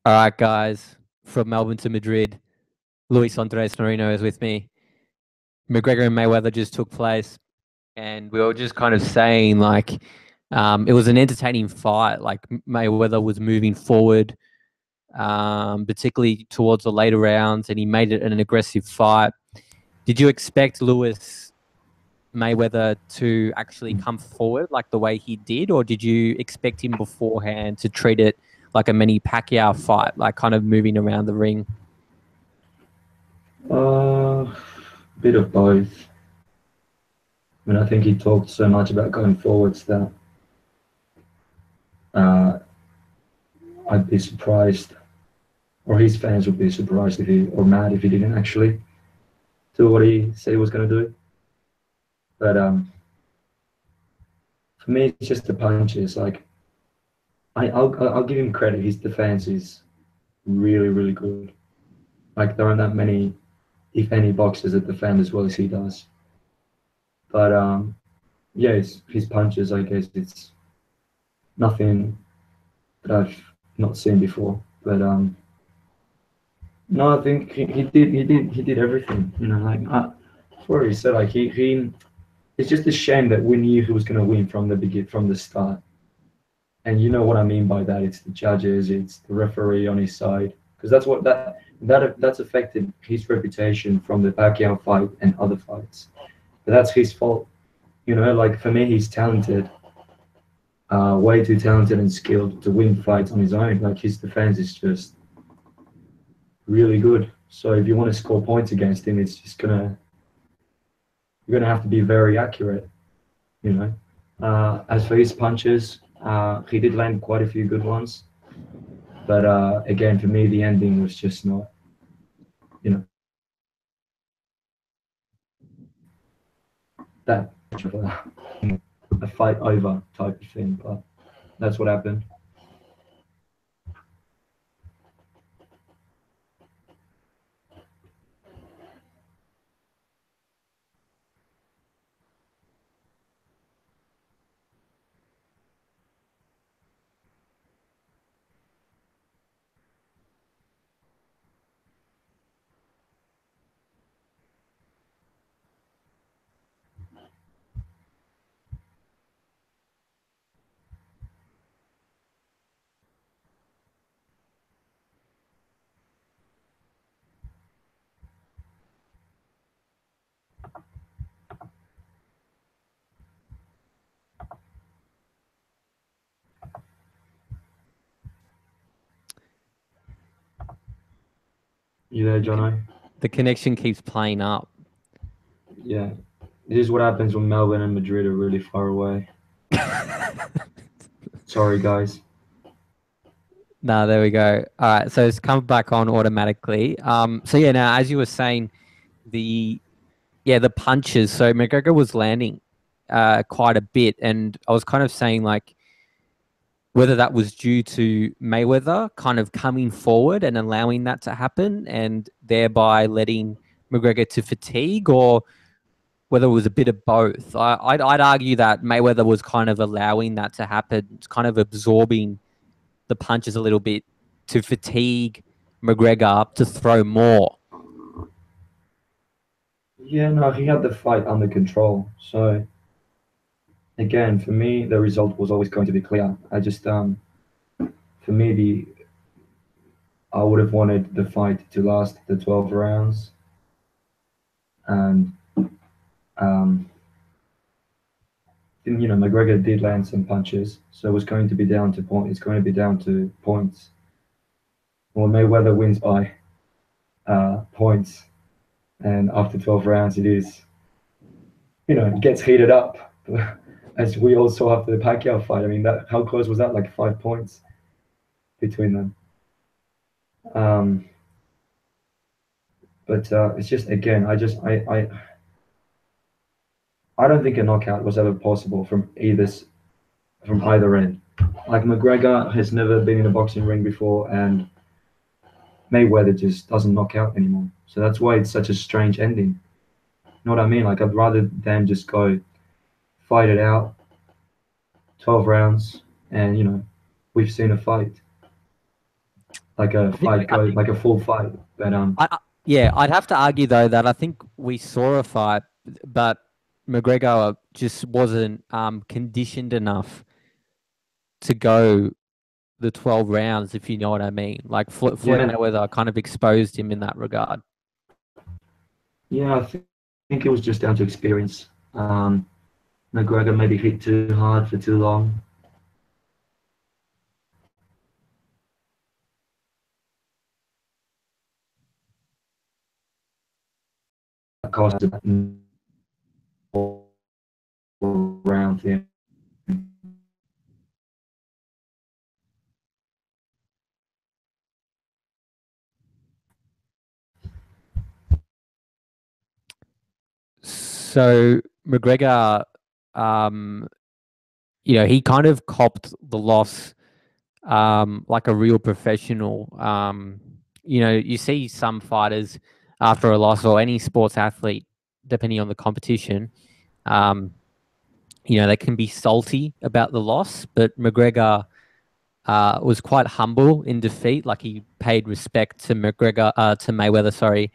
All right, guys, from Melbourne to Madrid, Luis Andres Norino is with me. McGregor and Mayweather just took place, and we were just kind of saying it was an entertaining fight. Like Mayweather was moving forward, particularly towards the later rounds, and he made it an aggressive fight. Did you expect Lewis Mayweather to actually come forward like the way he did, or did you expect him beforehand to treat it like a mini Pacquiao fight, like kind of moving around the ring? Uh, Bit of both. I mean, I think he talked so much about going forwards that uh, I'd be surprised, or his fans would be surprised if he, or mad if he didn't actually do what he said he was going to do. But for me, it's just the punches. Like, I'll give him credit. His defense is really, really good. Like, there aren't that many, if any, boxers that defend as well as he does. But yeah, his punches, I guess it's nothing that I've not seen before. But no, I think he did everything. That's what he said. Like he it's just a shame that we knew who was going to win from the start. And you know what I mean by that? It's the judges, it's the referee on his side, because that's affected his reputation from the Pacquiao fight and other fights. But that's his fault. Like for me, he's talented, way too talented and skilled to win fights on his own. Like his defense is just really good. So if you want to score points against him, it's just gonna you're gonna have to be very accurate. You know. As for his punches, he did land quite a few good ones, but again, for me, the ending was just not, you know, that much of a fight over type of thing. But that's what happened. You there, The, con- Jono? the connection keeps playing up. Yeah. This is what happens when Melbourne and Madrid are really far away. Sorry, guys. No, there we go. All right, so it's come back on automatically. So yeah, now as you were saying, the the punches. So McGregor was landing quite a bit, and I was kind of saying like whether that was due to Mayweather kind of coming forward and allowing that to happen, and thereby letting McGregor to fatigue, or whether it was a bit of both. I'd argue that Mayweather was kind of allowing that to happen, kind of absorbing the punches a little bit to fatigue McGregor to throw more. Yeah, no, he had the fight under control. So again, for me, the result was always going to be clear. For me, the I would have wanted the fight to last the 12 rounds, and um, McGregor did land some punches, so it was going to be down to point. It's going to be down to points. Well, Mayweather wins by points, and after 12 rounds, it gets heated up, as we all saw after the Pacquiao fight. I mean, that how close was that? Like 5 points between them. Um, but it's just again, I don't think a knockout was ever possible from either end. Like McGregor has never been in a boxing ring before, and Mayweather just doesn't knock out anymore. So that's why it's such a strange ending. You know what I mean? Like I'd rather them just go fight it out, 12 rounds, and we've seen a fight. like a I think fight I goes, think like a full fight. But yeah, I'd have to argue though that I think we saw a fight, but McGregor just wasn't conditioned enough to go the 12 rounds, if you know what I mean. Like Floyd yeah, Mayweather kind of exposed him in that regard. yeah, think it was just down to experience. McGregor maybe hit too hard for too long. Cost round him. So McGregor, um, he kind of copped the loss like a real professional. You see some fighters after a loss or any sports athlete, depending on the competition, um, they can be salty about the loss, but McGregor was quite humble in defeat. Like he paid respect to to Mayweather, sorry.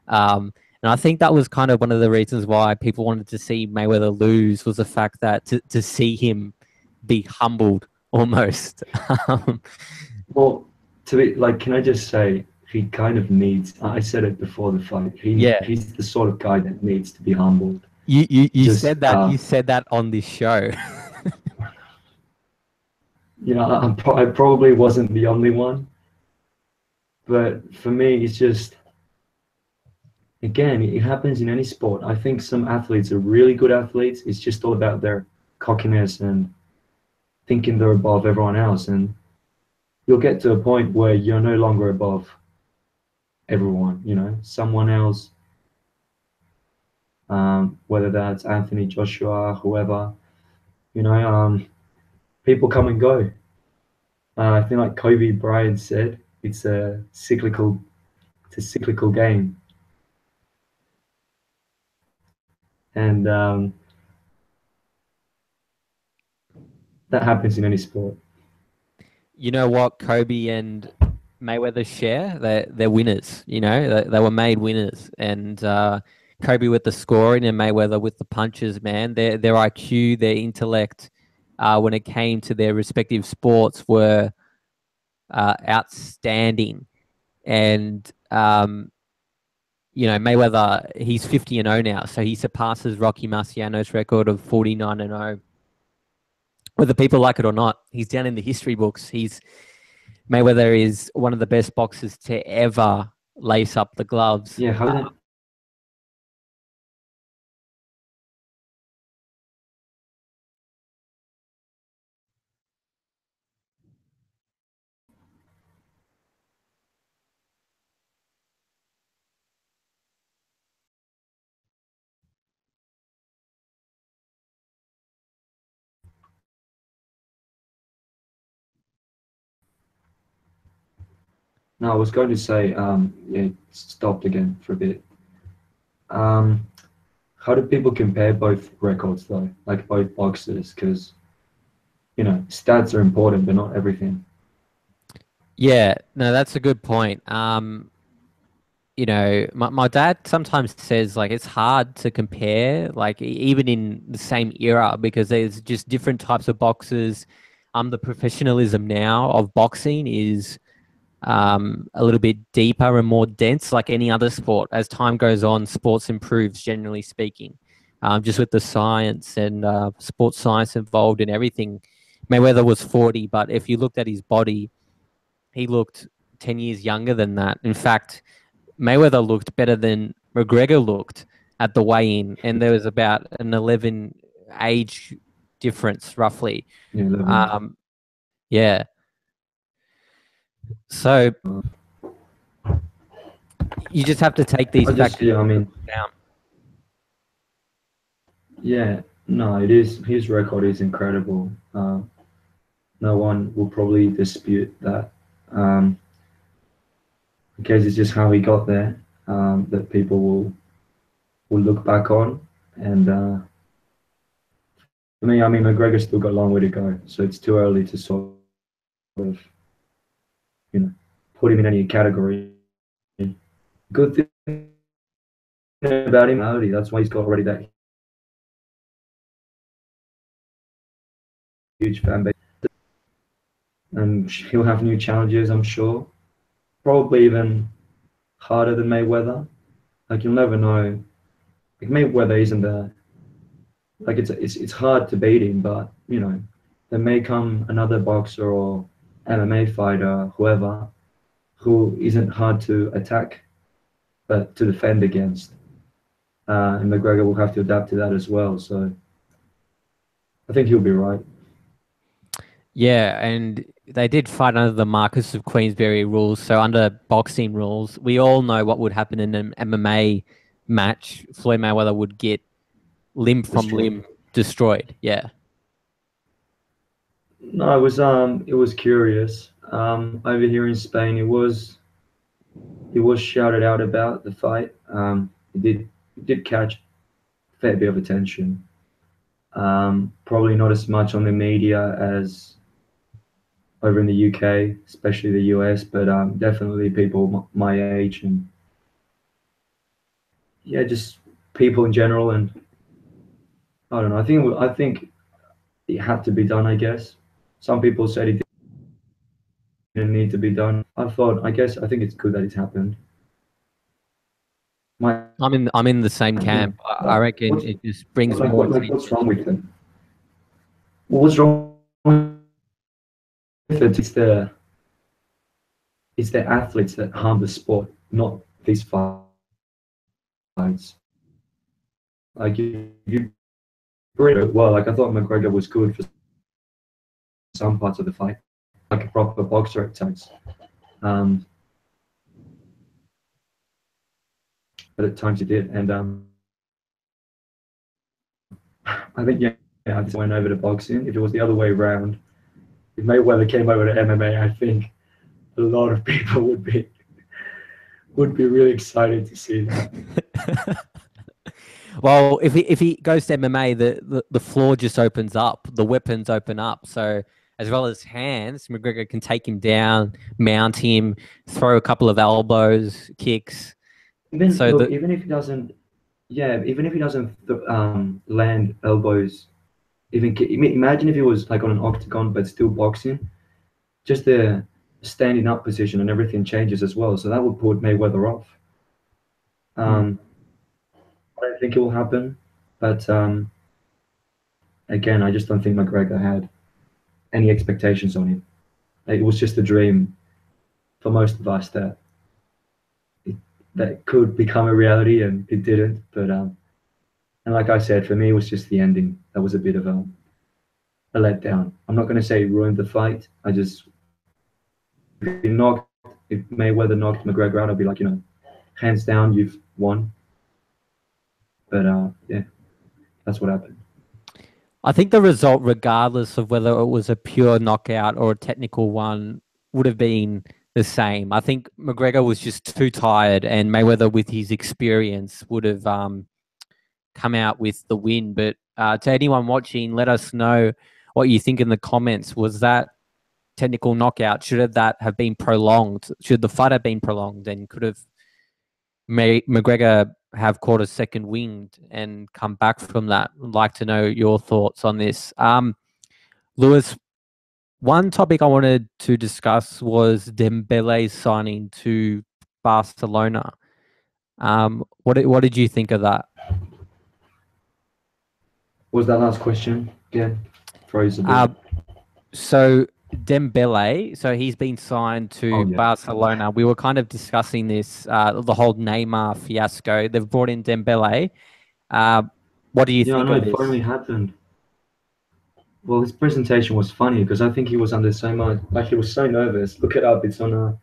And I think that was kind of one of the reasons why people wanted to see Mayweather lose was the fact that to see him be humbled almost. um, Well, to be like, can I just say he kind of needs. I said it before the fight. yeah, He's the sort of guy that needs to be humbled. you Just said that on this show. I probably wasn't the only one, but for me, it's just again, it happens in any sport. I think some athletes are really good athletes. It's just all about their cockiness and thinking they're above everyone else, and you'll get to a point where you're no longer above everyone. Someone else, whether that's Anthony Joshua, whoever. You know, people come and go. I think, like Kobe Bryant said, it's a cyclical game, and that happens in any sport. You know what Kobe and Mayweather share? They're winners. They were made winners, and Kobe with the scoring and Mayweather with the punches. Man, their IQ, their intellect, when it came to their respective sports, were outstanding. And Mayweather, he's 50-0 now, so he surpasses Rocky Marciano's record of 49-0. Whether people like it or not, he's down in the history books. Mayweather is one of the best boxers to ever lace up the gloves. Yeah, how did it? No, I was going to say, yeah, it stopped again for a bit. Um, how do people compare both records though, like both boxers? Because stats are important, but not everything. Yeah, no, that's a good point. My dad sometimes says like it's hard to compare, like even in the same era, because there's just different types of boxers. The professionalism now of boxing is a little bit deeper and more dense, like any other sport. As time goes on, sports improves, generally speaking, just with the science and sports science involved in everything. Mayweather was 40, but if you looked at his body, he looked 10 years younger than that. In fact, Mayweather looked better than McGregor looked at the weigh-in, and there was about an 11 age difference, roughly. Yeah, 11. Um, yeah. So you just have to take these factors Yeah, I mean, down. yeah, no, it is. His record is incredible. No one will probably dispute that. Because it's just how he got there, that people will look back on. And for me, I mean, McGregor's still got a long way to go, so it's too early to sort of, you know, put him in any category. Good thing about him, that's why he's got already that huge fan base. And he'll have new challenges, I'm sure. Probably even harder than Mayweather. Like you'll never know. Like Mayweather isn't the like it's hard to beat him, but you know, there may come another boxer or MMA fighter, whoever, who isn't hard to attack, but to defend against. And McGregor will have to adapt to that as well. So I think he'll be right. Yeah, and they did fight under the Marcus of Queensberry rules. So under boxing rules, we all know what would happen in an MMA match. Floyd Mayweather would get limb from Destroy. limb destroyed. Yeah. No, it was curious. Over here in Spain, it was shouted out about the fight. It did catch a fair bit of attention. Probably not as much on the media as over in the UK, especially the US, but definitely people my age and yeah, just people in general. And I don't know. I think it had to be done. I guess some people said it didn't need to be done. I think it's good that it's happened. My I'm in the same camp. I like reckon what's it just brings like more what's attention. wrong with them? What's wrong with it? It's the athletes that harm the sport, not these fights. Like you well, like I thought McGregor was good for some parts of the fight, like a proper boxer at times. Um, but at times he did, and I think I just went over to boxing. If it was the other way around, if Mayweather came over to MMA, I think a lot of people would be really excited to see that. Well, if he goes to MMA, the floor just opens up, the weapons open up. So as well as hands, McGregor can take him down, mount him, throw a couple of elbows, kicks. Even So look, that even if he doesn't, yeah, even if he doesn't land elbows, imagine if he was like on an octagon but still boxing, just the standing up position and everything changes as well. So that would put Mayweather off. Hmm. Um, I don't think it will happen, but again, I just don't think McGregor had any expectations on him. It was just a dream for most of us it, that could become a reality, and it didn't. But and like I said, for me, it was just the ending that was a bit of a letdown. I'm not going to say it ruined the fight. I just if he knocked if Mayweather knocked McGregor out, I'd be like, hands down, you've won. But yeah, that's what happened. I think the result, regardless of whether it was a pure knockout or a technical one, would have been the same. I think McGregor was just too tired, and Mayweather, with his experience, would have come out with the win. But to anyone watching, let us know what you think in the comments. Was that technical knockout? Should that have been prolonged? Should the fight have been prolonged? And could have McGregor have caught a second wind and come back from that? I'd like to know your thoughts on this. Lewis, one topic I wanted to discuss was Dembele's signing to Barcelona. What did you think of that? What was that last question again? Froze a bit. Uh, so Dembele, so he's been signed Oh to yeah. Barcelona. We were kind of discussing this, the whole Neymar fiasco. They've brought in Dembele. Uh, what do you Yeah, I think know of it finally this? happened. Well, his presentation was funny because I think he was under so much, like he was so nervous. Look it up. It's on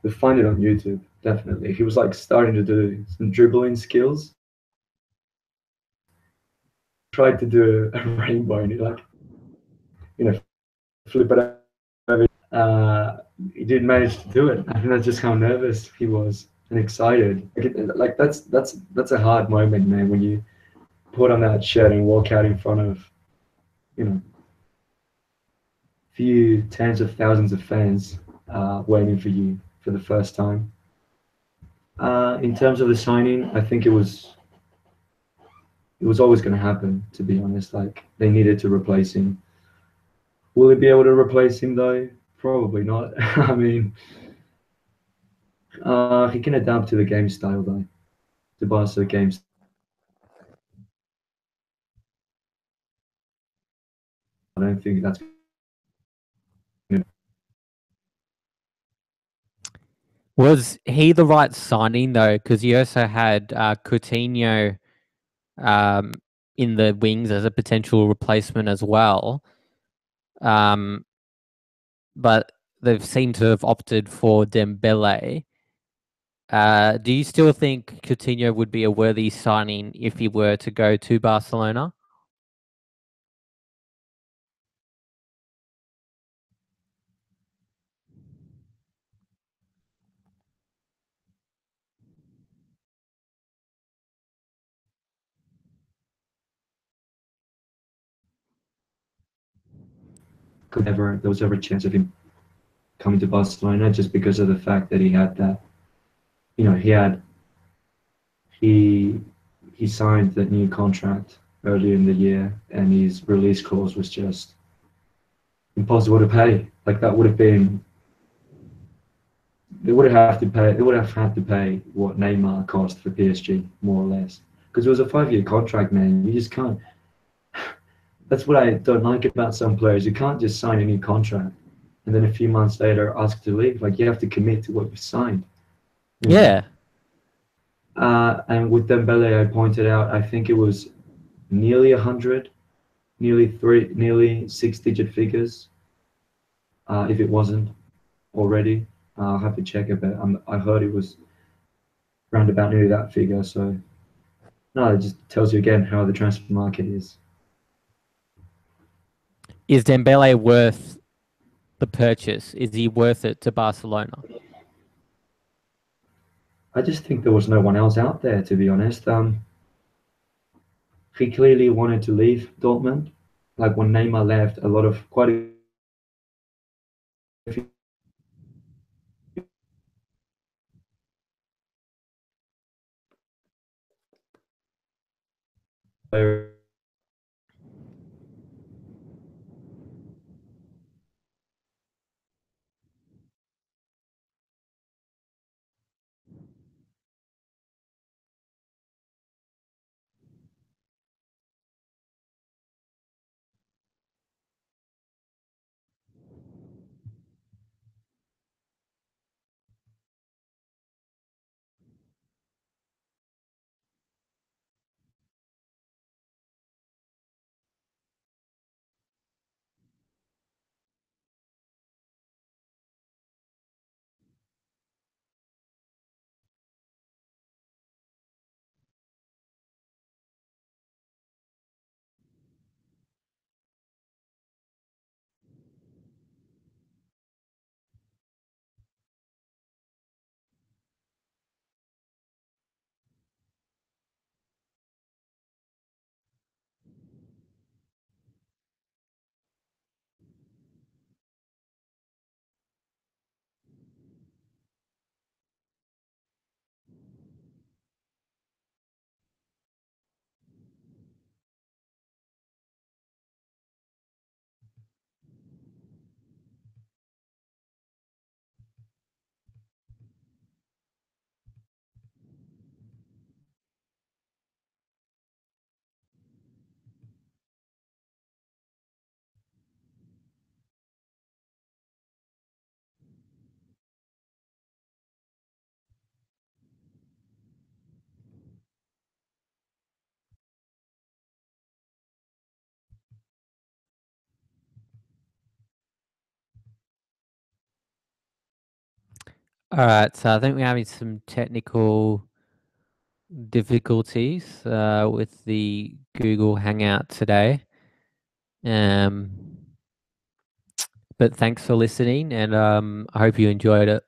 you'll find it on YouTube, definitely. He was like starting to do some dribbling skills. Tried to do a rainbow and he like, you know, flip it over. He did manage to do it. I think that's just how nervous he was and excited. Like that's a hard moment, man, when you put on that shirt and walk out in front of, you know, few tens of thousands of fans waiting for you for the first time. In terms of the signing, I think it was always going to happen. To be honest, like they needed to replace him. Will they be able to replace him though? Probably not. I mean, he can adapt to the game style though, the Barca game. I don't think that's gonna. Was he the right signing though? Because you also had Coutinho um, in the wings as a potential replacement as well. Um, but they've seemed to have opted for Dembele. Do you still think Coutinho would be a worthy signing if he were to go to Barcelona? There was ever a chance of him coming to Barcelona just because of the fact that he had that. He he signed that new contract earlier in the year, and his release clause was just impossible to pay. Like that would have been they would have had to pay what Neymar cost for PSG more or less because it was a 5-year contract, man. You just can't. That's what I don't like about some players. You can't just sign a new contract and then a few months later ask to leave. Like you have to commit to what you signed. You know. Yeah. And with Dembele, I pointed out, I think it was nearly 100, nearly six-digit figures. If it wasn't already, I'll have to check it. But I heard it was round about nearly that figure. So no, it just tells you again how the transfer market is. Is Dembele worth the purchase? Is he worth it to Barcelona? I just think there was no one else out there, to be honest. He clearly wanted to leave Dortmund. Like when Neymar left, quite a few players. All right. So I think we're having some technical difficulties with the Google Hangout today. Um, but thanks for listening, and I hope you enjoyed it.